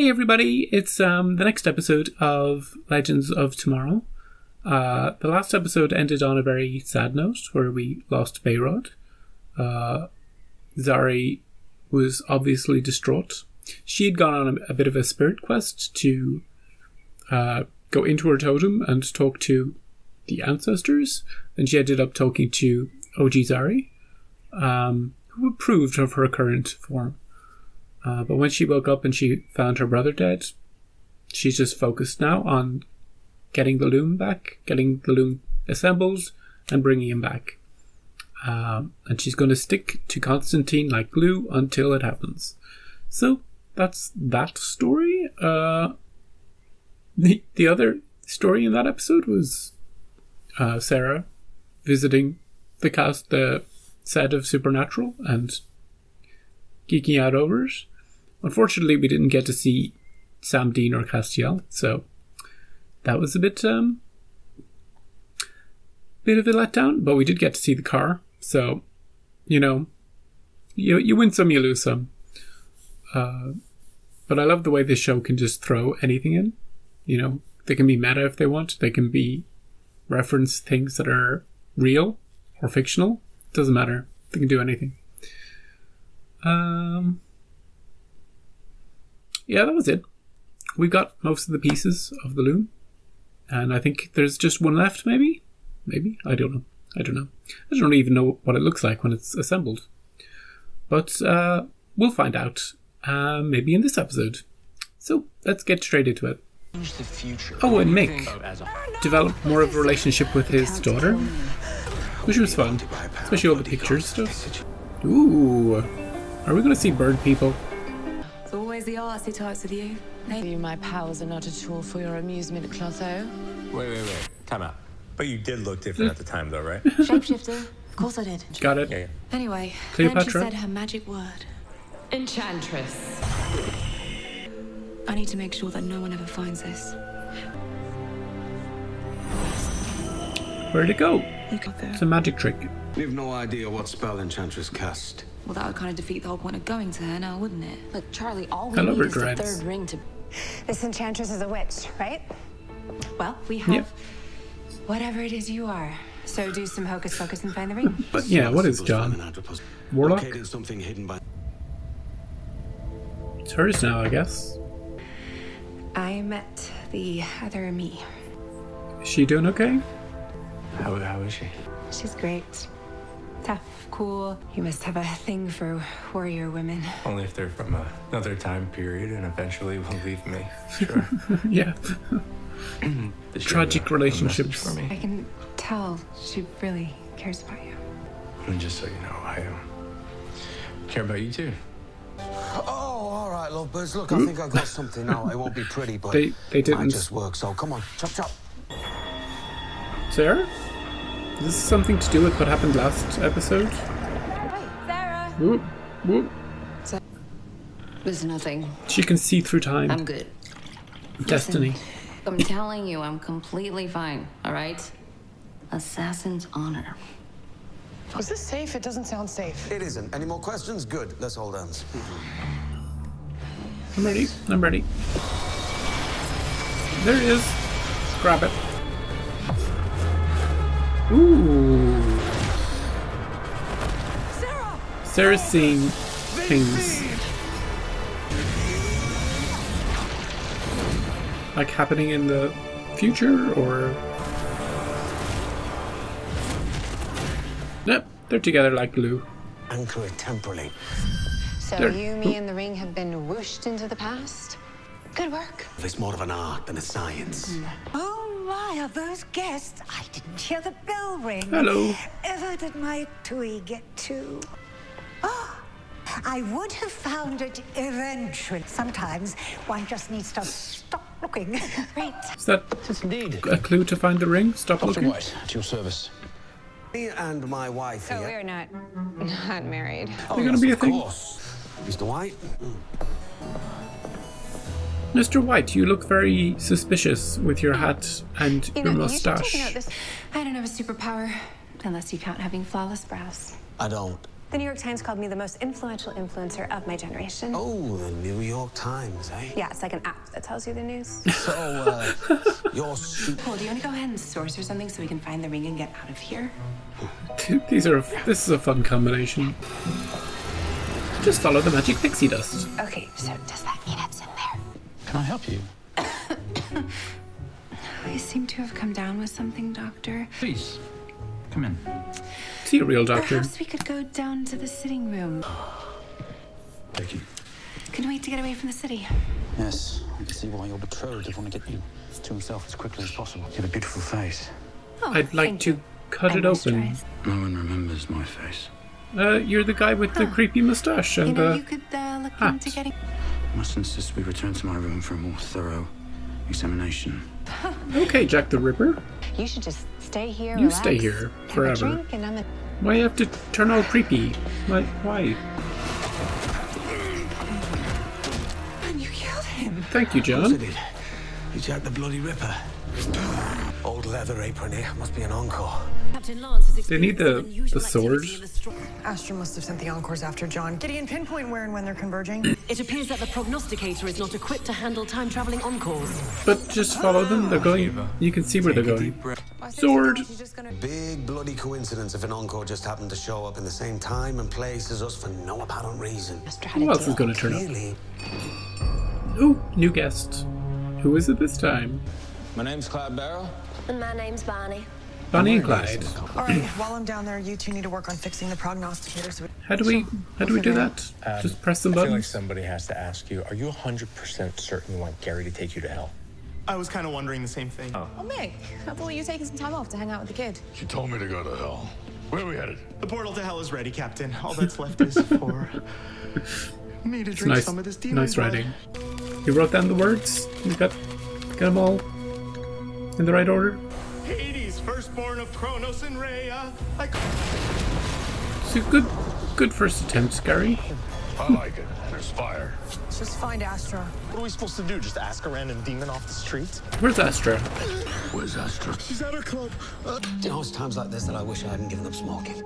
Hey everybody, it's the next episode of Legends of Tomorrow. The last episode ended on a very sad note where we lost Beyrod. Zari was obviously distraught. She had gone on a bit of a spirit quest to go into her totem and talk to the ancestors, and she ended up talking to OG Zari, who approved of her current form. But when she woke up and she found her brother dead, she's just focused now on getting the loom back, getting the loom assembled, and bringing him back. And she's going to stick to Constantine like glue until it happens. So that's that story. The other story in that episode was Sarah visiting the set of Supernatural and geeking out over it. Unfortunately, we didn't get to see Sam Dean or Castiel, so that was a bit of a letdown, but we did get to see the car, so, you win some, you lose some. But I love the way this show can just throw anything in. They can be meta if they want, they can be reference things that are real or fictional. It doesn't matter, they can do anything. Yeah, that was it. We got most of the pieces of the loom, and I think there's just one left, maybe? I don't know. I don't even know what it looks like when it's assembled. But we'll find out, maybe in this episode. So let's get straight into it. Oh, and Mick developed more of a relationship with his daughter, which was fun, especially all the pictures stuff. Ooh, are we going to see bird people? It's always the artsy types with you. Maybe my powers are not at all for your amusement, Clotho. Wait. Time out. But you did look different at the time, though, right? Shapeshifter. Of course I did. Got it. Yeah. Anyway, Cleopatra? then she said her magic word. Enchantress. I need to make sure that no one ever finds this. Where'd it go? You got there. It's a magic trick. We've no idea what spell Enchantress cast. Well, that would kind of defeat the whole point of going to her now, wouldn't it? Look, Charlie, all we I love need her is the dreads. third ring to... This Enchantress is a witch, right? Well, we have... Yep. Whatever it is you are. So do some hocus pocus and find the ring. But yeah, what is John? Warlock? Locating something hidden by... It's hers now, I guess. I met the other me. Is she doing okay? How is she? She's great. Tough, cool. You must have a thing for warrior women. Only if they're from another time period and eventually will leave me. Sure. Yeah. Does she Tragic have a relationships. message for I me? can tell she really cares about you. And just so you know, I care about you too. Oh, all right, lovebirds. Look, I think I got something now. It won't be pretty, but They didn't. might just work. So come on, chop. Sarah? Is this something to do with what happened last episode? Sarah! Whoop, whoop. There's nothing. She can see through time. I'm good. Destiny. I'm telling you, I'm completely fine, all right? Assassin's honor. Is this safe? It doesn't sound safe. It isn't. Any more questions? Good. Let's hold hands. I'm ready. There it is. Grab it. Ooh. Sarah's seeing things. Like happening in the future, or... Yep, they're together like glue. Anchor it temporally. So There. you, me, and the ring have been whooshed into the past? Good work. It's more of an art than a science. Oh my, are those guests? I didn't hear the bell ring. Hello. Ever did my Tui get to? Oh, I would have found it eventually. Sometimes one just needs to stop looking. Great. Is that Yes, indeed. a clue to find the ring? Stop Dr. looking. White, at your service. Me and my wife So here. we're not married. Oh, They're gonna be a of thing. course. Mr. White. Mr. White, you look very suspicious with your hat and You your know, you should take mustache. note this. I don't have a superpower unless you count having flawless brows. I don't. The New York Times called me the most influential influencer of my generation. Oh, the New York Times, eh? Yeah, it's like an app that tells you the news. So, you're Paul, do you want to go ahead and source or something so we can find the ring and get out of here? This is a fun combination. Just follow the magic pixie dust. Okay, so does that mean it's in there? Can I help you? I seem to have come down with something, Doctor. Please, come in. See a real doctor. Perhaps we could go down to the sitting room. Thank you. Couldn't wait to get away from the city. Yes, I can see why your betrothed would want to get you to himself as quickly as possible. You have a beautiful face. Oh, I'd like thank to you. cut I it open. moisturized. No one remembers my face. You're the guy with the creepy mustache You and know, you could look hat. into getting... I must insist we return to my room for a more thorough examination. Okay, Jack the Ripper. You should just stay here, You relax, stay here have a forever. drink, and I'm a... Why you have to turn all creepy? Like, why? And you killed him. Thank you, Of course I John. did. You Jack the bloody Ripper. Old leather apron here. Must be an encore. They need the sword. Astra must have sent the Encores after John. Gideon, pinpoint where and when they're converging. It appears that the prognosticator is not equipped to handle time-traveling encores. But just follow them. They're going. You can see where they're going. Sword. Big bloody coincidence if an encore just happened to show up in the same time and place as us for no apparent reason. Who else is going to turn up? Really? Ooh, new guest. Who is it this time? My name's Clyde Barrow. And my name's Bonnie. Bonnie and Clyde. All right, while I'm down there, you two need to work on fixing the prognosticator. So How do we do that? Just press some I feel like buttons. somebody has to ask you, are you 100% certain you want Gary to take you to hell? I was kind of wondering the same thing. Oh, Mick, I thought you were taking some time off to hang out with the kid. She told me to go to hell. Where are we headed? The portal to hell is ready, Captain. All that's left is for me to It's drink nice, some of this demon nice blood. writing. You wrote down the words. You got them all in the right order. Hades, firstborn of Kronos and Rhea. So good first attempt, Gary. I like it. There's fire. Let's just find Astra. What are we supposed to do? Just ask a random demon off the street? Where's Astra? Where's Astra? She's at her club. You know, it's times like this that I wish I hadn't given up smoking.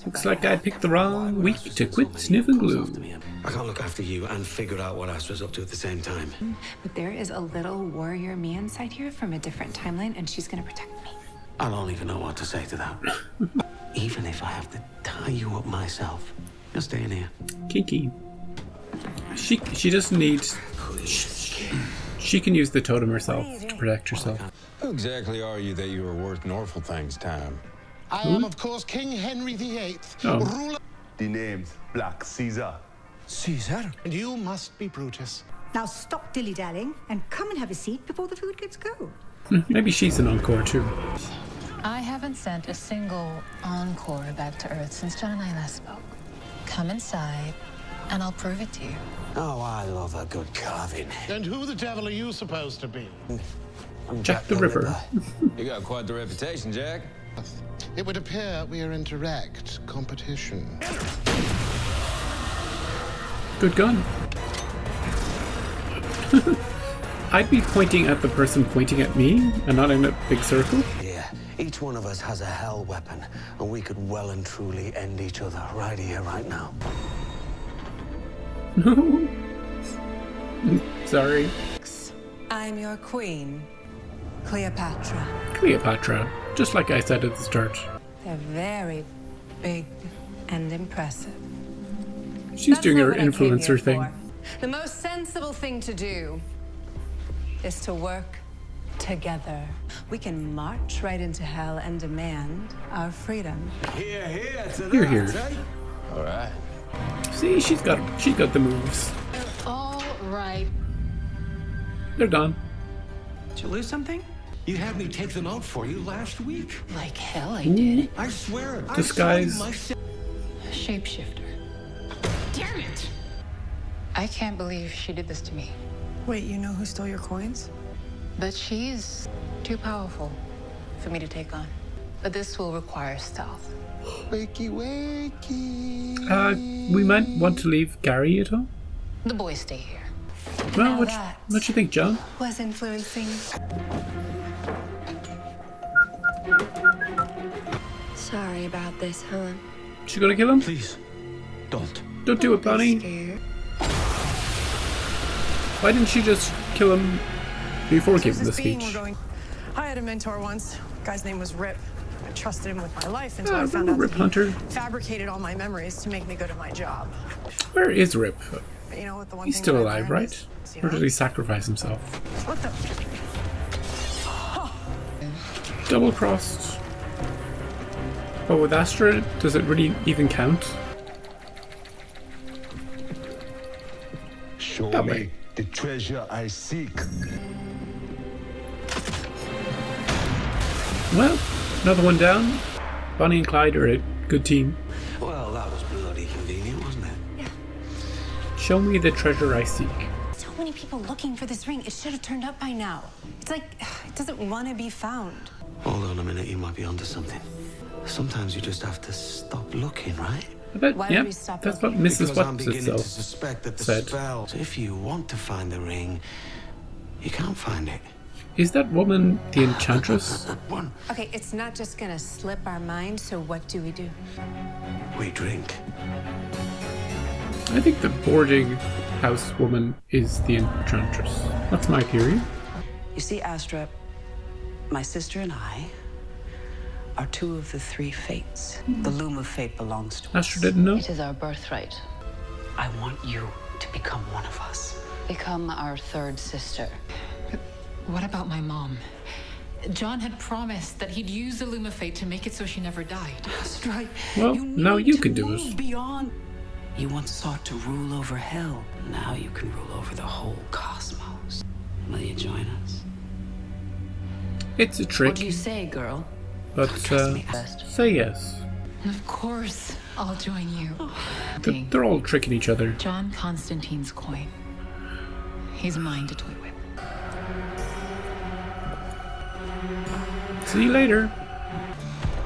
Looks like I picked the wrong week to quit sniffing glue. I can't look after you and figure out what Astra's up to at the same time. But there is a little warrior me inside here from a different timeline, and she's gonna protect me. I don't even know what to say to that. Even if I have to tie you up myself, you're staying here. Kinky. She doesn't need. She can use the totem herself to protect herself. Who exactly are you that you are worth Norfoltang's time? I am, of course, King Henry VIII, Oh. ruler. The name's Black Caesar. Caesar? And you must be Brutus. Now stop dilly-dallying and come and have a seat before the food gets cold. Maybe she's an encore too. I haven't sent a single encore back to Earth since John and I last spoke. Come inside, and I'll prove it to you. Oh, I love a good carving. And who the devil are you supposed to be? I'm Jack the Ripper. You got quite the reputation, Jack. It would appear we are in direct competition. Good gun. I'd be pointing at the person pointing at me and not in a big circle. Yeah, each one of us has a hell weapon, and we could well and truly end each other right here, right now. No. Sorry. I'm your queen, Cleopatra. Cleopatra. Just like I said at the start. They're very big and impressive. She's doing her That's not what I came influencer here thing. for. The most sensible thing to do is to work together. We can march right into hell and demand our freedom. Here, here, to Here, here. All right. See, she's got the moves. All right. They're gone. Did you lose something? You had me take them out for you last week. Like hell I did. I swear it. Disguise. Shapeshifter. Damn it! I can't believe she did this to me. Wait, you know who stole your coins? But she's too powerful for me to take on. But this will require stealth. Wakey, wakey. We might want to leave Gary at all. The boys stay here. Well, Now what that's- you think, John? Was influencing. Sorry about this, hon. She gonna kill him? Please, Don't do it, Bonnie. Why didn't she just kill him before giving the speech? I had a mentor once. Guy's name was Rip. I trusted him with my life until I found out Rip that Hunter. he fabricated all my memories to make me good at my job. Where is Rip? But you know what? The one He's thing still that I alive, learned right? is, Or did he sacrifice himself? What the? Double-crossed. But with Astra, does it really even count? Show That me way. the treasure I seek. Well, another one down. Bonnie and Clyde are a good team. Well, that was bloody convenient, wasn't it? Yeah. Show me the treasure I seek. So many people looking for this ring. It should have turned up by now. It's like it doesn't want to be found. Hold on a minute, you might be onto something. Sometimes you just have to stop looking, right? I bet, Why yeah, would we stop that's what looking? Mrs. Because I'm What's beginning to itself suspect that the said. spell. So if you want to find the ring, you can't find it. Is that woman the Enchantress? One, Okay, it's not just gonna slip our mind. So what do? we drink. I think the boarding house woman is the Enchantress. That's my theory. You see, Astra, my sister and I are two of the three fates. The loom of fate belongs to us. Astra didn't know. It is our birthright. I want you to become one of us. Become our third sister. What about my mom? John had promised that he'd use the loom of fate to make it so she never died. Astra, Well, now you can do it. Beyond. You once sought to rule over hell. Now you can rule over the whole cosmos. Will you join us? It's a trick, What do you say, girl? but say yes. Of course, I'll join you. They're all tricking each other. John Constantine's coin. He's mine to toy with. See you later.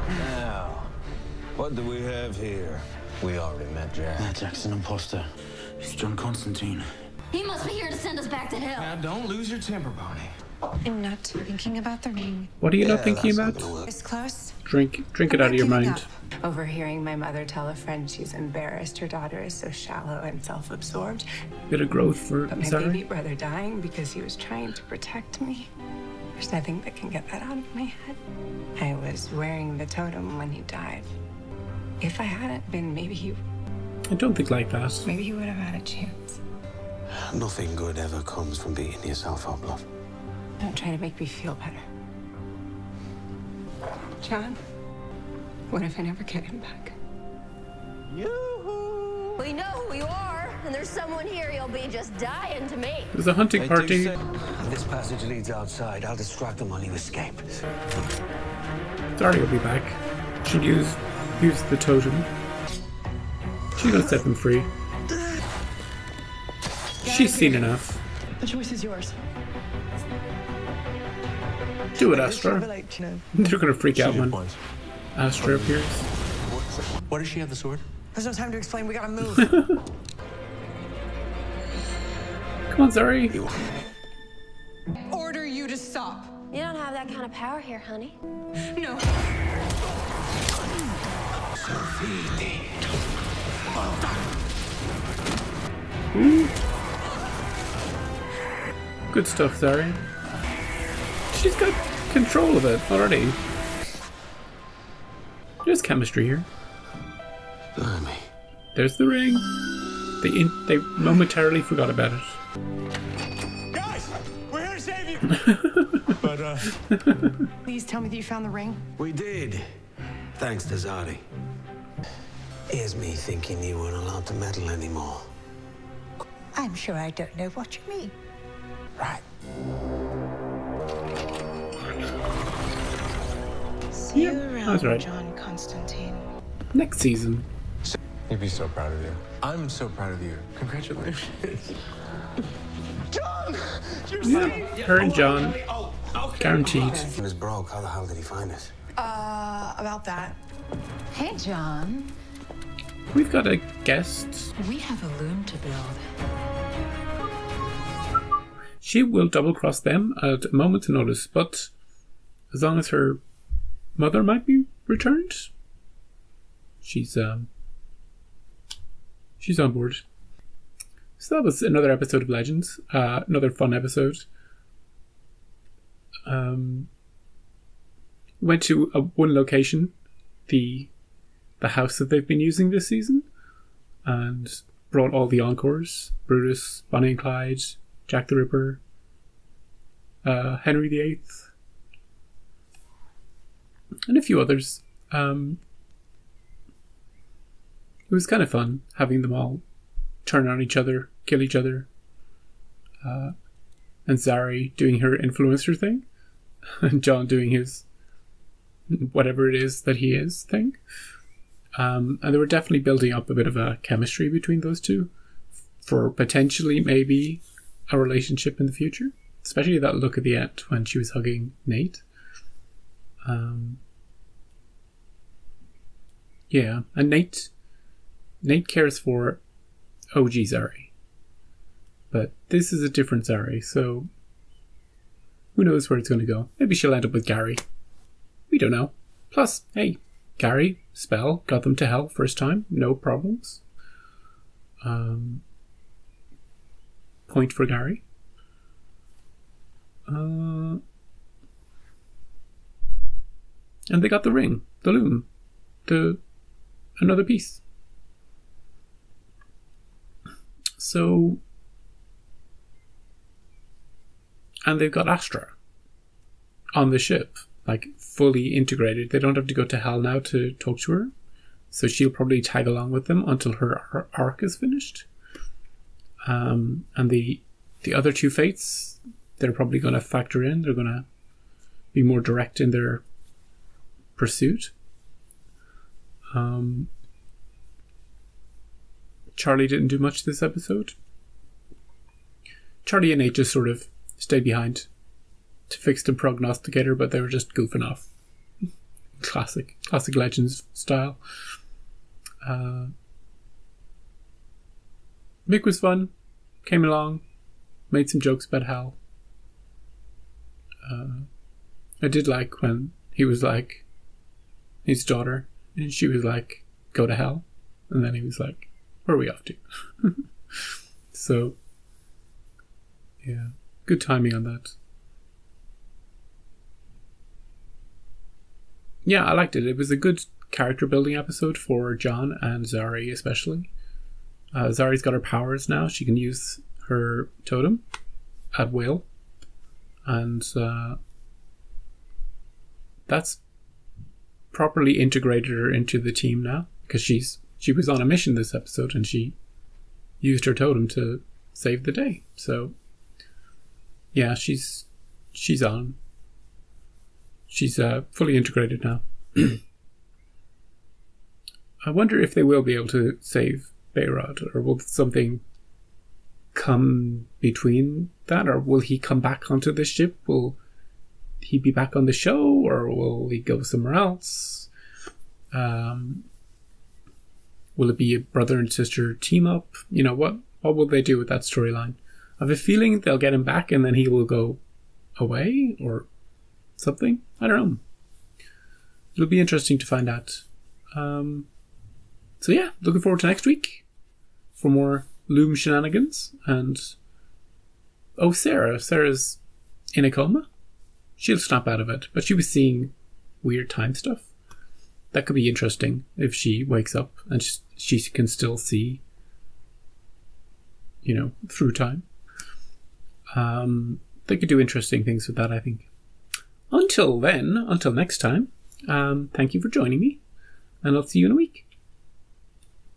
Now, what do we have here? We already met Jack. Jack's an imposter. It's John Constantine. He must be here to send us back to hell. Now, don't lose your temper, Bonnie. I'm not thinking about the ring. What are you not thinking about? It's close. Drink it out of your mind. Overhearing my mother tell a friend she's embarrassed her daughter is so shallow and self-absorbed. Bit of growth for But my baby Zari. brother dying because he was trying to protect me. There's nothing that can get that out of my head. I was wearing the totem when he died. If I hadn't been, maybe he I don't think like that. would have had a chance. Nothing good ever comes from beating yourself up, love. Don't try to make me feel better. John, what if I never get him back? We know who you are, and there's someone here you'll be just dying to meet. There's a hunting party. This passage leads outside. I'll distract them while you escape. Zari will be back. She'll use the totem. She's gonna set them free. She's seen enough. The choice is yours. Do it, Astra. They're gonna freak out when Astra appears. Why does she have the sword? There's no time to explain. We gotta move. Come on, Zari. Order you to stop. You don't have that kind of power here, honey. No. Ooh. Good stuff, Zari. She's got control of it already. There's chemistry here. Blimey. There's the ring. They momentarily forgot about it. Guys, we're here to save you. But, Please tell me that you found the ring. We did. Thanks to Zari. Here's me thinking you weren't allowed to meddle anymore. I'm sure I don't know what you mean. Right. See you that's around, right. John Constantine. Next season. He'd be so proud of you. I'm so proud of you. Congratulations. John! You're Yeah, her and John. Guaranteed. He was broke. How the hell did he find it? About that. Hey, John. We've got a guest. We have a loom to build. She will double cross them at a moment's notice, but as long as her mother might be returned, she's she's on board. So that was another episode of Legends. Another fun episode. Went to one location, the house that they've been using this season, and brought all the encores: Brutus, Bonnie and Clyde, Jack the Ripper, Henry VIII, and a few others. It was kind of fun having them all turn on each other, kill each other, and Zari doing her influencer thing, and John doing his whatever it is that he is thing. And they were definitely building up a bit of a chemistry between those two for potentially maybe a relationship in the future, especially that look at the end when she was hugging Nate. Yeah, and Nate cares for OG Zari, but this is a different Zari, so who knows where it's going to go. Maybe she'll end up with Gary. We don't know. Plus, hey, Gary, spell, got them to hell first time, no problems. Point for Gary. And they got the ring, the loom, another piece. So, and they've got Astra on the ship, like fully integrated. They don't have to go to hell now to talk to her, so she'll probably tag along with them until her arc is finished. And the other two fates, they're probably going to factor in. They're going to be more direct in their pursuit. Charlie didn't do much this episode. Charlie and Nate just sort of stayed behind to fix the prognosticator, but they were just goofing off. Classic Legends style. Mick was fun. Came along. Made some jokes about hell. I did like when he was like his daughter, and she was like, go to hell. And then he was like, where are we off to? So, yeah. Good timing on that. Yeah, I liked it. It was a good character building episode for John and Zari especially. Zari's got her powers now. She can use her totem at will. And that's properly integrated her into the team now, because she was on a mission this episode and she used her totem to save the day. So yeah, she's on. She's fully integrated now. I wonder if they will be able to save Behrad, or will something come between that, or will he come back onto the ship? Will he be back on the show, or will he go somewhere else? Will it be a brother and sister team up? You know, what will they do with that storyline? I have a feeling they'll get him back and then he will go away or something. I don't know. It'll be interesting to find out. So yeah, looking forward to next week for more Loom shenanigans. And Sarah's in a coma. She'll snap out of it, but she was seeing weird time stuff. That could be interesting if she wakes up and she can still see, through time. They could do interesting things with that, I think. Until next time, thank you for joining me, and I'll see you in a week.